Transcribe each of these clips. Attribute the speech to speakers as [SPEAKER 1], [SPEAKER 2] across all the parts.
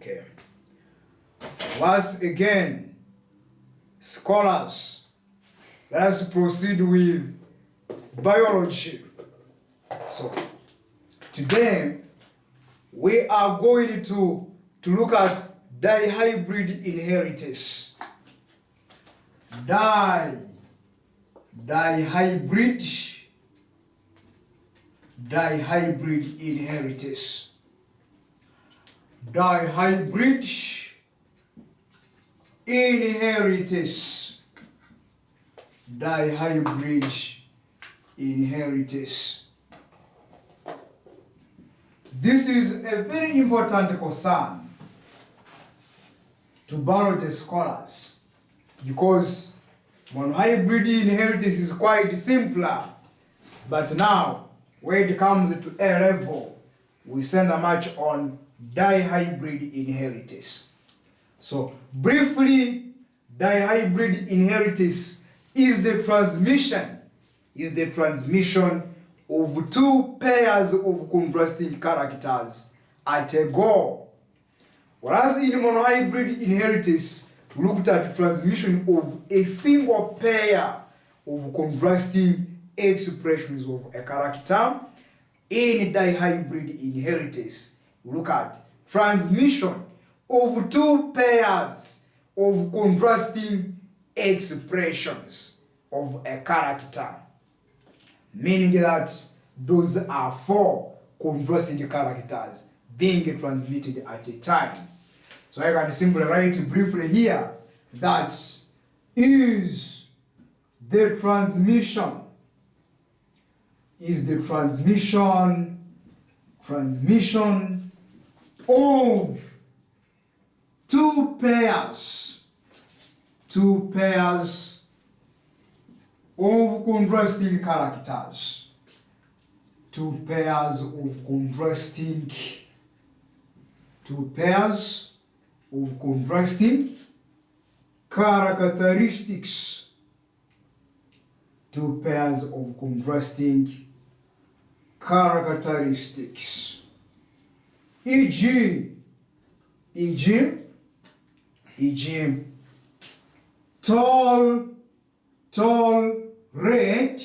[SPEAKER 1] Okay. Once again, scholars, let us proceed with biology. So, today we are going to look at dihybrid inheritance. Dihybrid inheritance. Dihybrid inheritance. Dihybrid inheritance. This is a very important concern to biology scholars because monohybrid inheritance is quite simpler, but now when it comes to A level, we send a match on dihybrid inheritance. So briefly, dihybrid inheritance is the transmission of two pairs of contrasting characters at a goal. Whereas in monohybrid inheritance, we looked at transmission of a single pair of contrasting expressions of a character. In dihybrid inheritance, we look at transmission of two pairs of contrasting expressions of a character, meaning that those are four contrasting characters being transmitted at a time. So I can simply write briefly here that is the transmission of two pairs of contrasting characters. Two pairs of contrasting characteristics. Two pairs of contrasting characteristics. E.g. tall red,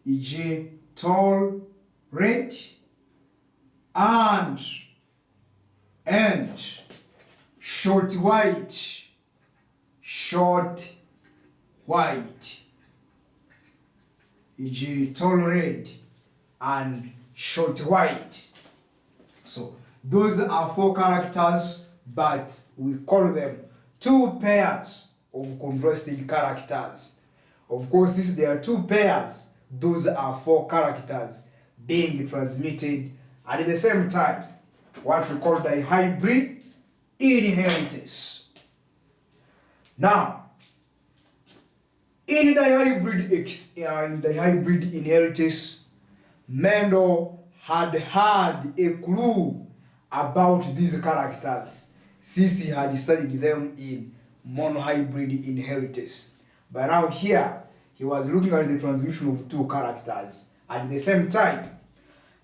[SPEAKER 1] e.g. tall red and short white, e.g. tall red and short white. So those are four characters, but we call them two pairs of contrasting characters. Of course, since there are two pairs, those are four characters being transmitted at the same time, what we call dihybrid inheritance. Now, in dihybrid inheritance, Mendel had a clue about these characters since he had studied them in monohybrid inheritance. But now here, he was looking at the transmission of two characters at the same time.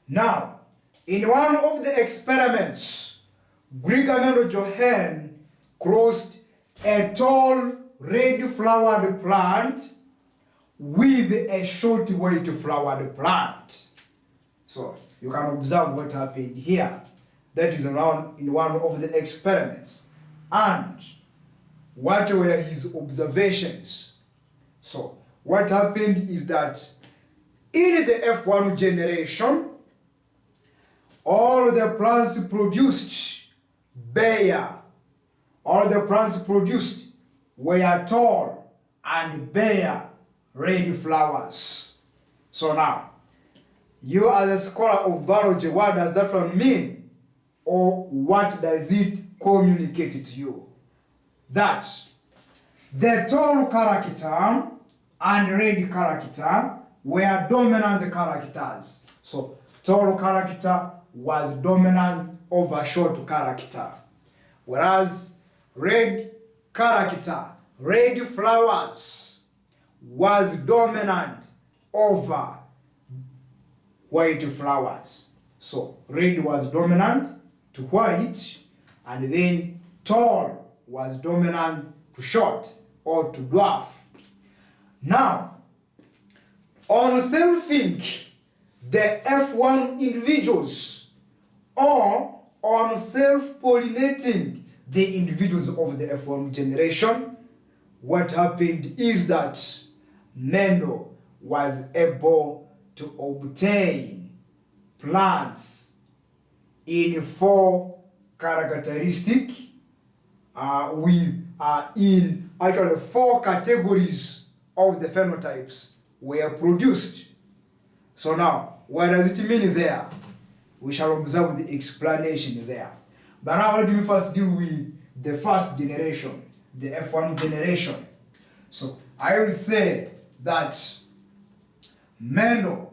[SPEAKER 1] Now, in one of the experiments, Mendel Johann crossed a tall red-flowered plant with a short white-flowered plant. So you can observe what happened here. That is around in one of the experiments. And what were his observations? So what happened is that in the F1 generation, all the plants produced were tall and bear red flowers. So now, you as a scholar of biology, what does that one mean? Or what does it communicate to you? That the tall character and red character were dominant characters. So tall character was dominant over short character. Whereas red character, red flowers, was dominant over white flowers. So red was dominant to white, and then tall was dominant to short or to dwarf. Now, on self-think, the F1 individuals, or on self-pollinating the individuals of the F1 generation, what happened is that Mendel was able to obtain plants in 4 characteristics in actually 4 categories of the phenotypes were produced. So now, what does it mean there? We shall observe the explanation there. But now let me first deal with the first generation, the F1 generation. So I will say that Mendel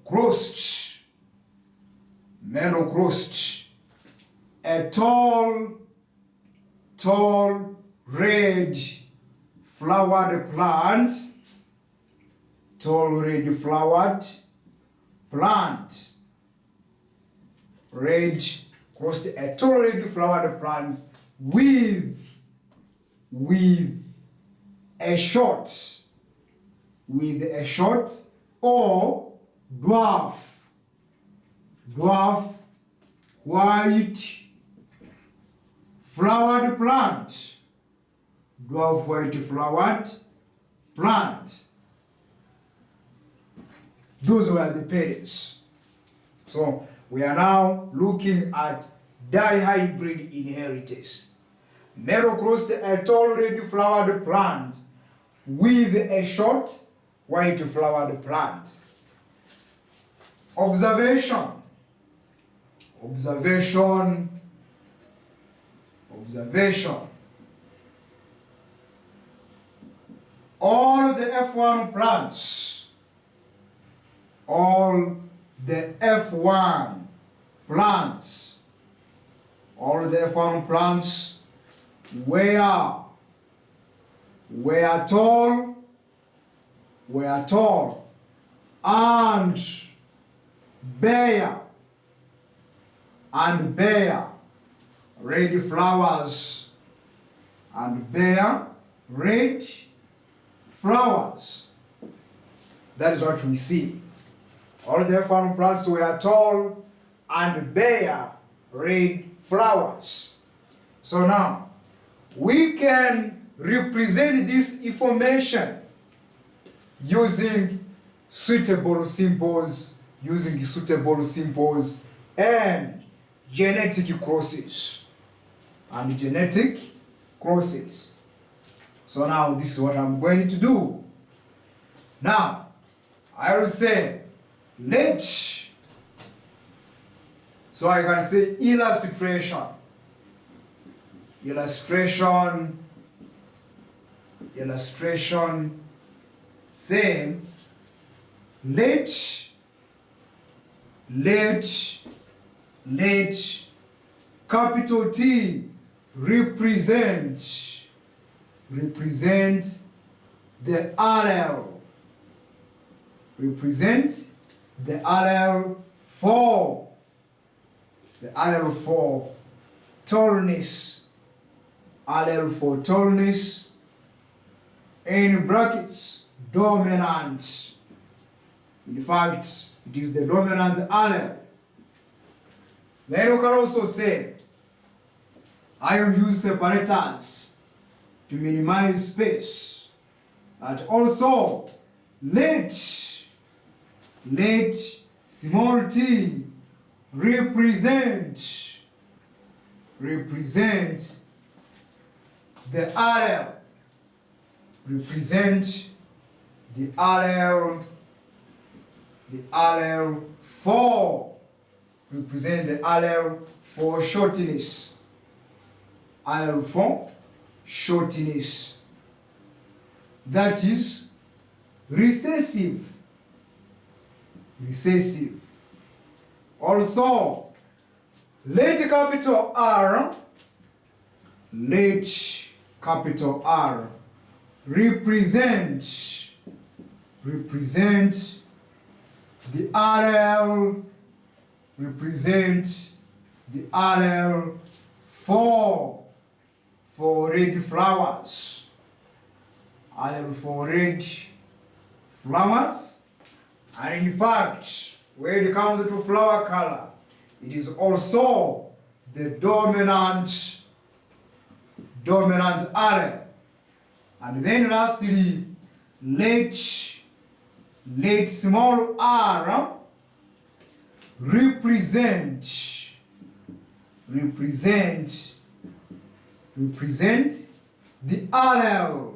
[SPEAKER 1] crossed a tall red flowered plant, crossed a tall red flowered plant with a short or dwarf white flowered plant. Dwarf white flowered plant. Those were the parents. So we are now looking at dihybrid inheritance. Mendel crossed a tall red flowered plant with a short white flowered plant. Observation. All the F1 plants were tall and bear red flowers That is what we see. All the F1 plants were tall and bear red flowers. So now, we can represent this information using suitable symbols and genetic crosses. So now this is what I'm going to do. Now, I will say so I can say illustration, same. Let capital T represent the allele. The allele for tallness. In brackets, dominant. In fact, it is the dominant allele. Then you can also say, I will use separators to minimize space. But also, let small t represent the allele. Represent the allele for shortness. That is recessive. Also, let capital R represent represent the allele, represent the allele for red flowers. Allele for red flowers. And in fact, when it comes to flower color, it is also the dominant allele. And then lastly, let small r represent the allele,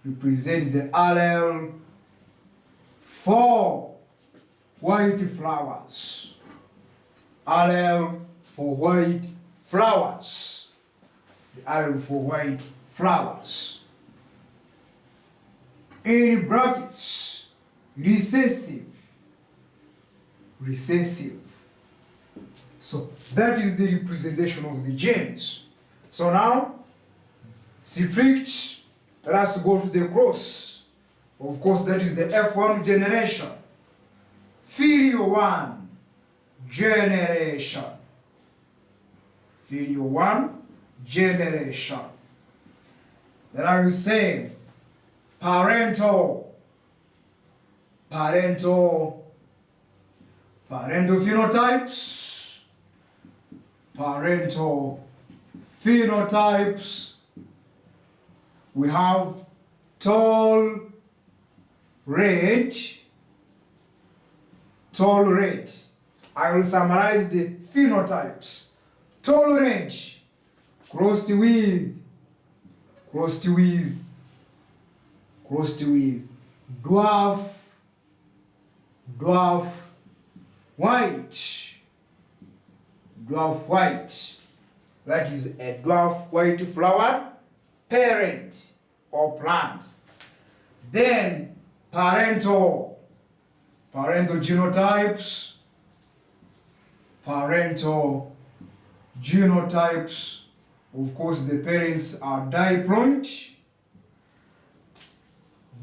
[SPEAKER 1] represent the allele for white flowers. Allele for white flowers. The allele for white flowers. In brackets, recessive. So that is the representation of the genes. So now, strict, let us go to the cross. Of course, that is the F1 generation. Filial 1 generation. Filial 1 generation. Then I will say parental phenotypes. Parental phenotypes. We have tall red. I will summarize the phenotypes. Tall red, crossed with dwarf white. That is a dwarf white flower parent or plant. Then parental genotypes. Of course, the parents are diploid.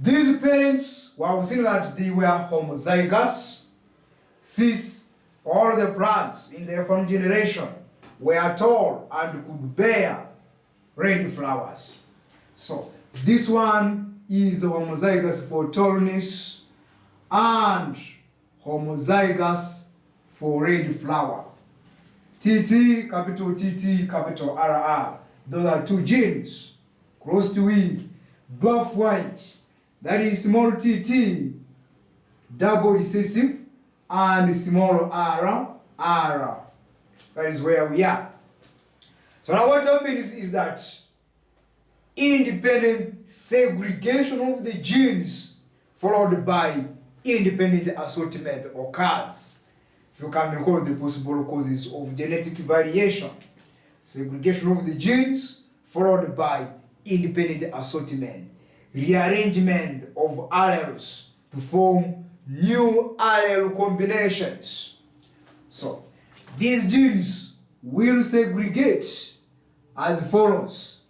[SPEAKER 1] These parents, we have seen that they were homozygous, since all the plants in the F1 generation were tall and could bear red flowers. So this one is homozygous for tallness and homozygous for red flower. TT, capital RR. Those are two genes crossed with dwarf white, that is small tt, double recessive, and small r. That is where we are. So now what happens is that independent segregation of the genes followed by independent assortment occurs. If you can recall the possible causes of genetic variation: segregation of the genes followed by independent assortment, rearrangement of alleles to form new allele combinations. So these genes will segregate as follows.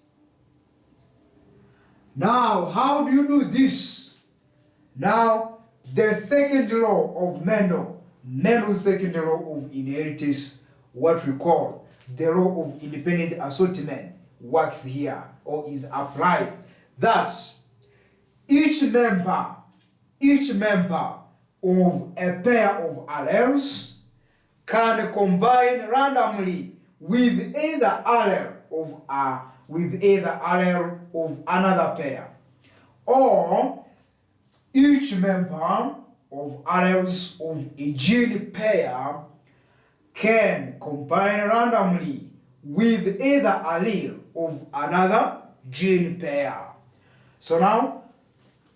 [SPEAKER 1] Now, how do you do this? Now, the second law of Mendel's second law of inheritance, what we call the law of independent assortment, works here or is applied. That each member of a pair of alleles can combine randomly with either allele of another pair, or each member of alleles of a gene pair can combine randomly with either allele of another gene pair. So now,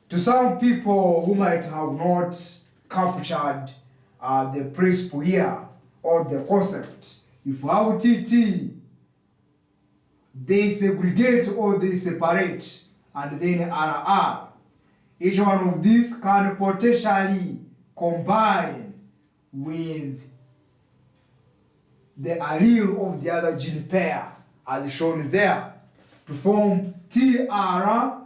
[SPEAKER 1] to some people who might have not captured the principle here or the concept, if you have TT, they segregate or they separate, and then RR. Each one of these can potentially combine with the allele of the other gene pair, as shown there, to form TR,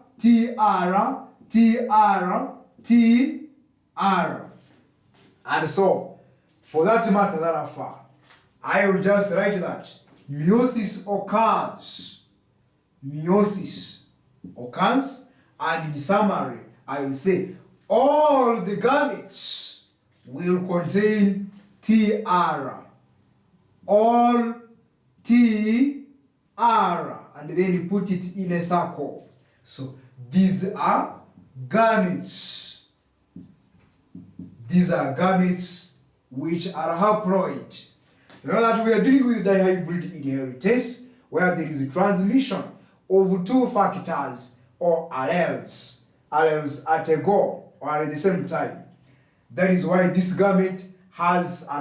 [SPEAKER 1] TR. And so, for that matter therefore, I will just write that meiosis occurs. Meiosis occurs, and in summary, I will say all the gametes will contain TR. All TR, and then you put it in a circle. So these are gametes. These are gametes which are haploid. You know that we are dealing with dihybrid inheritance, where there is a transmission of two factors or alleles at a go or at the same time. That is why this gamete has